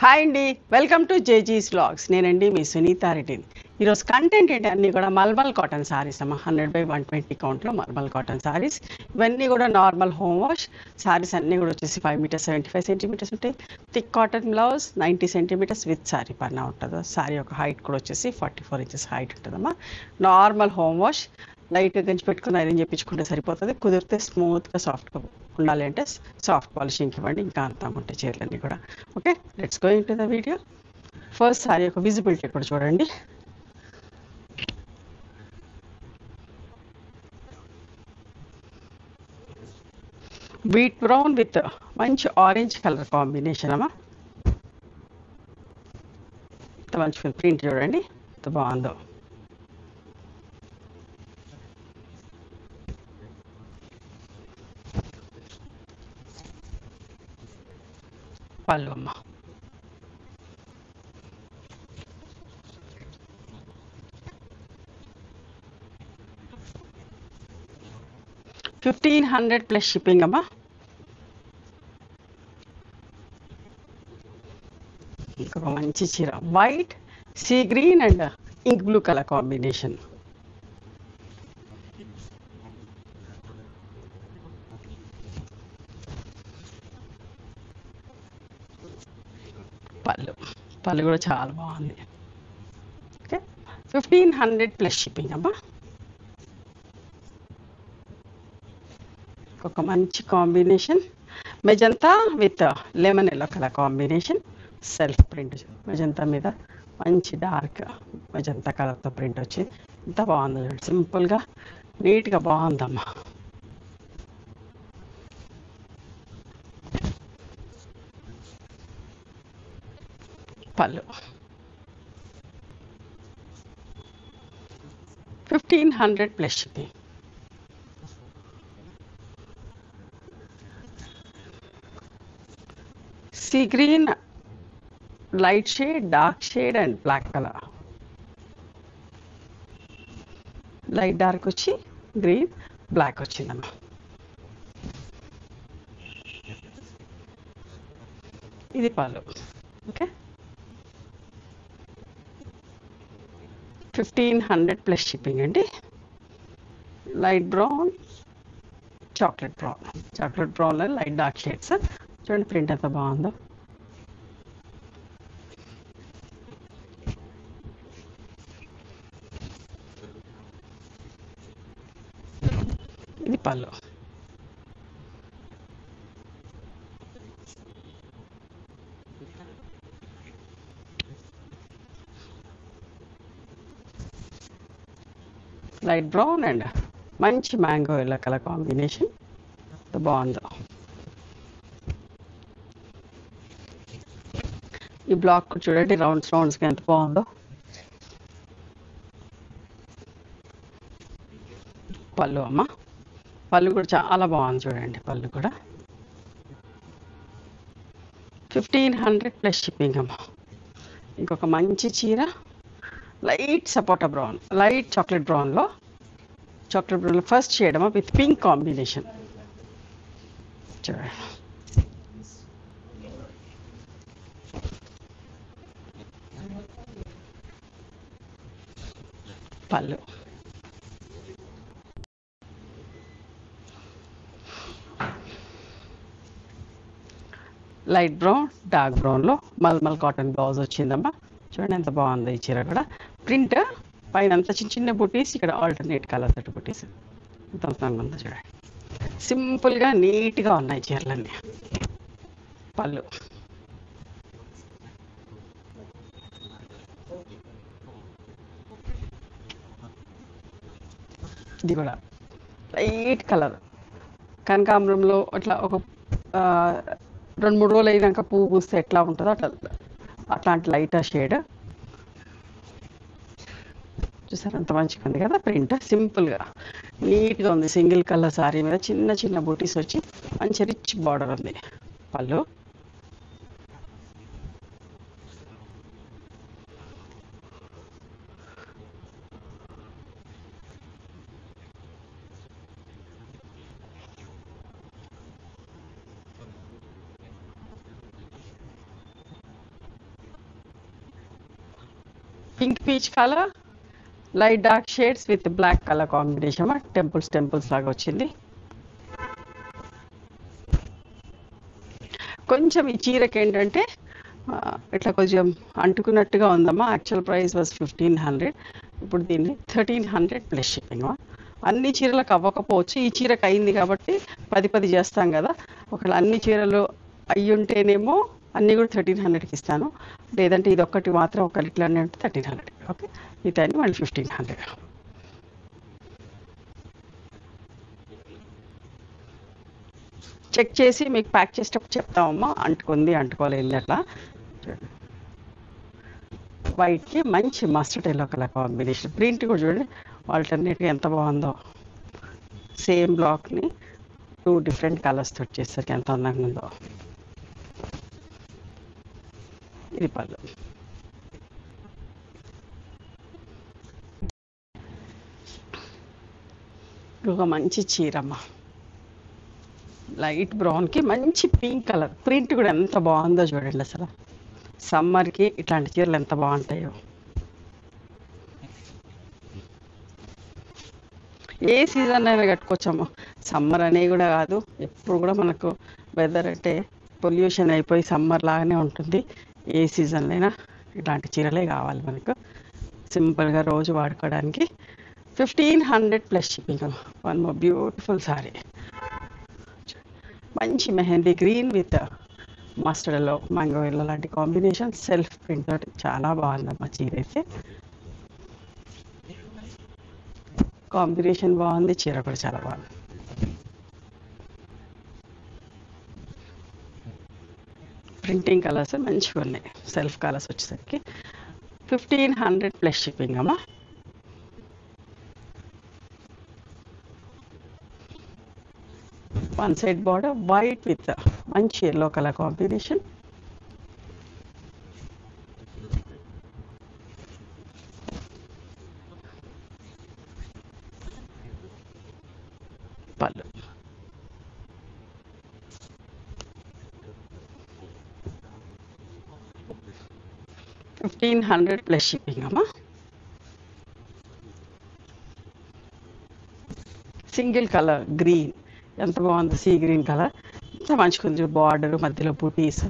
Hi అండి, welcome to జేజీస్ vlogs. నేనండి మీ సునీతా రెడ్డిని. ఈరోజు కంటెంట్ ఏంటి అన్నీ కూడా మల్మల్ కాటన్ శారీస్ అమ్మ. 100/120 కౌంట్లో మల్మల్ కాటన్ శారీస్. ఇవన్నీ కూడా నార్మల్ హోమ్ వాష్ శారీస్ అన్నీ కూడా వచ్చేసి 5 మీటర్స్ 75 సెంటీమీటర్స్ ఉంటాయి. Thick cotton blouse 90 centimetres with sari పైన ఉంటుందో. శారీ యొక్క హైట్ కూడా వచ్చేసి 44 ఇంచెస్ హైట్ ఉంటుందమ్మా. నార్మల్ హోమ్ వాష్ లైట్గా గంజి పెట్టుకుని ఐరన్ చేయించుకుంటే సరిపోతుంది. కుదిరితే స్మూత్గా సాఫ్ట్గా ఉండాలి అంటే సాఫ్ట్ పాలిషింగ్ ఇవ్వండి, ఇంకా అంతా ఉంటాయి చీరలన్నీ కూడా. Okay, let's go into the video. First sorry యొక్క విజిబిలిటీ కూడా చూడండి. వీట్ బ్రౌన్ విత్ మంచి ఆరెంజ్ కలర్ కాంబినేషన్ అమ్మా. ఇంత మంచి ప్రింట్ చూడండి, ఎంత బాగుందో. పళ్ళు అమ్మ. $1,500 ప్లస్ షిప్పింగ్ అమ్మా. ఇంకొక మంచి చీర white sea green and ink blue colour combination. పళ్ళు కూడా చాలా బాగుంది. ఓకే, 1,500 ప్లస్ షిప్పింగ్ అమ్మా. ఒక మంచి combination magenta with lemon yellow colour combination. Self print magenta మీద మంచి డార్క్ మెజంతా కలర్తో ప్రింట్ వచ్చి ఎంత బాగుంది చూడండి. సింపుల్గా నీట్గా బాగుందమ్మా. పళ్ళు 1,500 plus shipping. Sea green light shade, dark shade and black colour. Light dark వచ్చి గ్రీన్, బ్లాక్ వచ్చిందమ్మా. ఇది పళ్ళు. ఓకే, 1,500 ప్లస్ షిప్పింగ్ అండి. లైట్ బ్రౌన్, చాక్లెట్ బ్రౌన్లో లైట్ డార్క్ షేడ్స్. చూడండి ప్రింట్ ఎంత బాగుందో. ఇది పళ్ళు. లైట్ బ్రౌన్ అండ్ మంచి మ్యాంగో ఎల్లో కలర్ కాంబినేషన్, ఎంత బాగుందో. ఈ బ్లాక్ చూడండి, రౌండ్స్గా ఎంత బాగుందో. పళ్ళు అమ్మ. పళ్ళు కూడా చాలా బాగుంది చూడండి. పళ్ళు కూడా 1,500 ప్లస్ షిప్పింగ్ అమ్మ. ఇంకొక మంచి చీర లైట్ సపోటా బ్రౌన్, లైట్ చాక్లెట్ బ్రౌన్లో ఫస్ట్ షేడ్ అమ్మ విత్ పింక్ కాంబినేషన్. చూడండి పళ్ళు. లైట్ బ్రౌన్ డార్క్ బ్రౌన్లో మల్మల్ కాటన్ బ్లౌజ్ వచ్చిందమ్మా. చూడండి ఎంత బాగుంది ఈ చీర కూడా. ప్రింట్ పైన అంతా చిన్న చిన్న బుటీస్, ఇక్కడ ఆల్టర్నేట్ కలర్ తోటి బుటీస్. ఎంత అందంగా ఉందో చూడండి. సింపుల్గా నీట్గా ఉన్నాయి చీరలన్నీ. పళ్ళు ఇది కూడా లైట్ కలర్ కనకాంబరంలో అట్లా ఒక 2-3 రోజులు అయినాక పువ్వు పూస్తే ఎట్లా ఉంటుందో అట్లాంటి లైటర్ షేడ్. చూసారు ఎంత మంచిగా ఉంది కదా ప్రింట్. సింపుల్గా నీట్గా ఉంది. సింగిల్ కలర్ శారీ మీద చిన్న చిన్న బూటీస్ వచ్చి మంచి రిచ్ బార్డర్ ఉంది. పళ్ళు pink peach colour, light dark shades with black colour combination. Temples లాగా వచ్చింది. కొంచెం ఈ చీరకి ఏంటంటే ఇట్లా కొంచెం అంటుకున్నట్టుగా ఉందమ్మా. యాక్చువల్ ప్రైస్ వాజ్ 1500, ఇప్పుడు దీన్ని 1300 ప్లస్ షిప్పింగ్. అన్ని చీరలకు అవ్వకపోవచ్చు, ఈ చీరకు అయింది కాబట్టి 10 చేస్తాం కదా. ఒకవేళ అన్ని చీరలు అయ్యి ఉంటేనేమో అన్నీ కూడా 1300కి ఇస్తాను, లేదంటే ఇది ఒక్కటి మాత్రం ఒక ఇట్లానే ఉంటే 1300. ఓకే, మిగతా మళ్ళీ 1500. చెక్ చేసి మీకు ప్యాక్ చేసేటప్పుడు చెప్తామమ్మా, అంటుకుంది అంటుకోలేదు అట్లా. వైట్కి మంచి mustard yellow colour combination. Print కూడా చూడండి ఆల్టర్నేట్గా ఎంత బాగుందో. సేమ్ బ్లాక్ని 2 డిఫరెంట్ కలర్స్ తోటి చేసరికి ఎంత అందంగా ఉందో. ఇది పళ్ళు. ఒక మంచి చీరమ్మ, లైట్ బ్రౌన్కి మంచి పింక్ కలర్. ప్రింట్ కూడా ఎంత బాగుందో చూడండి. అసలు సమ్మర్కి ఇట్లాంటి చీరలు ఎంత బాగుంటాయో. ఏ సీజన్ అయినా కట్టుకోవచ్చమ్మా, సమ్మర్ అనే కూడా కాదు. ఎప్పుడు కూడా మనకు వెదర్ అంటే పొల్యూషన్ అయిపోయి సమ్మర్ లాగానే ఉంటుంది. ఏ సీజన్లో అయినా ఇట్లాంటి చీరలే కావాలి మనకు, సింపుల్గా రోజు వాడుకోవడానికి. 1500 plus shipping. One more beautiful sari, మంచి mehndi green with mustard yellow, mango yellow లాంటి కాంబినేషన్. సెల్ఫ్ ప్రింట్ తోటి చాలా బాగుందమ్మా చీర అయితే. కాంబినేషన్ బాగుంది, చీర కూడా చాలా బాగుంది. ప్రింటింగ్ కలర్స్ మంచిగా ఉన్నాయి, సెల్ఫ్ కలర్స్ వచ్చేసరికి 1500 ప్లస్ షిప్పింగ్ అమ్మా. One side border white with మంచి ఎల్లో కలర్ కాంబినేషన్. పళ్ళు. $1500 ప్లస్ షిప్పింగ్ అమ్మా. సింగిల్ కలర్ గ్రీన్ ఎంత బాగుంది, సీ గ్రీన్ కలర్ ఎంత మంచిగా ఉంది. బార్డర్ మధ్యలో బూటీస్.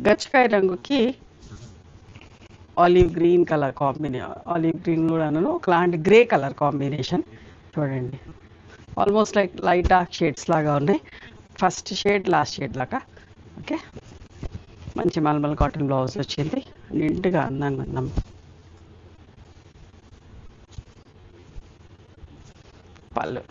గచ్చకాయ రంగుకి olive green colour olive green కూడాను ఒకలాంటి గ్రే కలర్ కాంబినేషన్. చూడండి almost like light dark shades లాగా ఉన్నాయి. ఫస్ట్ షేడ్ లాస్ట్ షేడ్ లాగా. ఓకే, మంచి మల్మల్ కాటన్ బ్లౌజ్ వచ్చింది, నిండుగా అందంగా ఉందాం. పళ్ళు.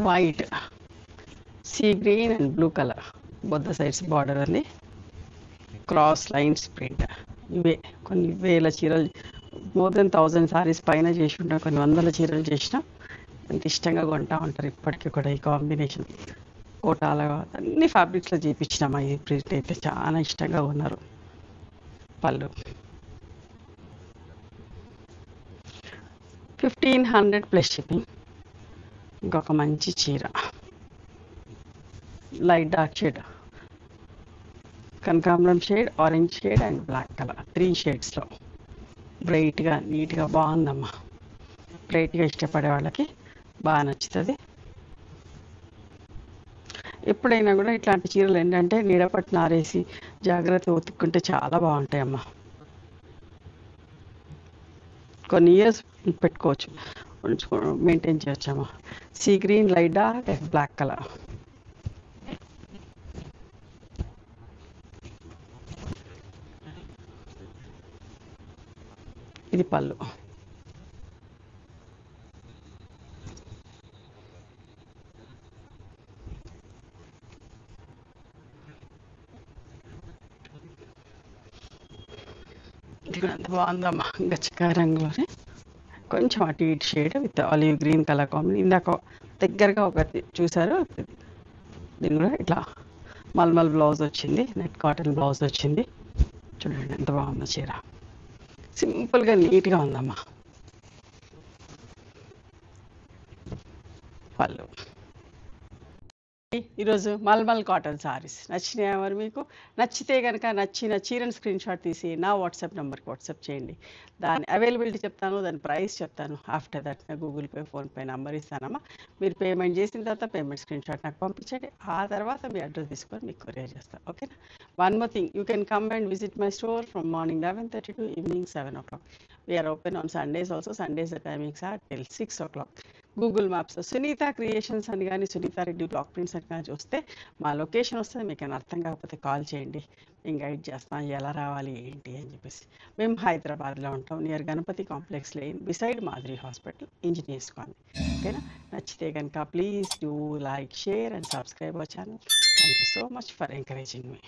White, sea green and blue colour బొద్ద సైడ్స్ బార్డర్ అండి. Cross lines print. ఇవే కొన్ని వేల చీరలు, మోర్ దెన్ 1000 సారీస్ పైన చేసి ఉంటాం, కొన్ని వందల చీరలు చేసినా ఎంత ఇష్టంగా కొంటా ఉంటారు ఇప్పటికీ కూడా. ఈ కాంబినేషన్ కోటాల అన్ని ఫ్యాబ్రిక్స్లో చేయించినామా, ఈ ప్రింట్ అయితే చాలా ఇష్టంగా ఉన్నారు. పళ్ళు. 1500 ప్లస్ షిప్పింగ్. ఇంకొక మంచి చీర, లైట్ డార్క్ షేడ్, కనకాంబరం shade, orange shade and black colour, 3 షేడ్స్లో బ్రైట్గా నీట్గా బాగుందమ్మా. బ్రైట్గా ఇష్టపడే వాళ్ళకి బాగా నచ్చుతుంది. ఎప్పుడైనా కూడా ఇట్లాంటి చీరలు ఏంటంటే నీడపట్టిన ఆరేసి జాగ్రత్తగా ఉతుక్కుంటే చాలా బాగుంటాయమ్మా. కొన్ని ఇయర్స్ పెట్టుకోవచ్చు, మెయింటైన్ చేయొచ్చమ్మా. Sea green, light dark and black colour. ఇది పళ్ళు. ఇది కూడా ఎంత బాగుందమ్మా, గచ్చకాయ రంగులోనే కొంచెం అటు ఇటు shade with olive green colour combination. ఇందాక దగ్గరగా ఒకటి చూసారు, దీని కూడా ఇట్లా మల్మల్ బ్లౌజ్ వచ్చింది, నెట్ కాటన్ బ్లౌజ్ వచ్చింది. చూడండి ఎంత బాగుందో చీర, సింపుల్గా నీట్గా ఉందమ్మా. పళ్ళు. ఈరోజు మల్మల్ కాటన్ సారీస్ నచ్చినాయా మరి మీకు? నచ్చితే కనుక నచ్చిన చీరను స్క్రీన్ షాట్ తీసి నా వాట్సాప్ నెంబర్కి వాట్సాప్ చేయండి. దాని అవైలబిలిటీ చెప్తాను, దాని ప్రైస్ చెప్తాను. ఆఫ్టర్ దట్ నా గూగుల్ పే, ఫోన్పే నెంబర్ ఇస్తానమ్మా. మీరు పేమెంట్ చేసిన తర్వాత పేమెంట్ స్క్రీన్ షాట్ నాకు పంపించండి. ఆ తర్వాత మీ అడ్రస్ తీసుకొని మీకు కొరియర్ చేస్తాను. ఓకేనా? One more thing, you can come and visit my store from morning 11:30 to evening 7 o'clock. We are open on Sundays also. Sundays the timings are till 6 o'clock. Google మ్యాప్స్లో Sunita Creations అని కానీ Sunitha Reddy block prints అని కానీ చూస్తే మా location వస్తుంది. మీకు ఏమైనా అర్థం కాకపోతే కాల్ చేయండి, మేము గైడ్ చేస్తాం ఎలా రావాలి ఏంటి అని చెప్పేసి. మేము హైదరాబాద్లో ఉంటాం, near Ganapati complex lane, beside Madhuri hospital, engineers colony. ఓకేనా? నచ్చితే కనుక please do like, share and subscribe our channel. Thank you so much for encouraging me.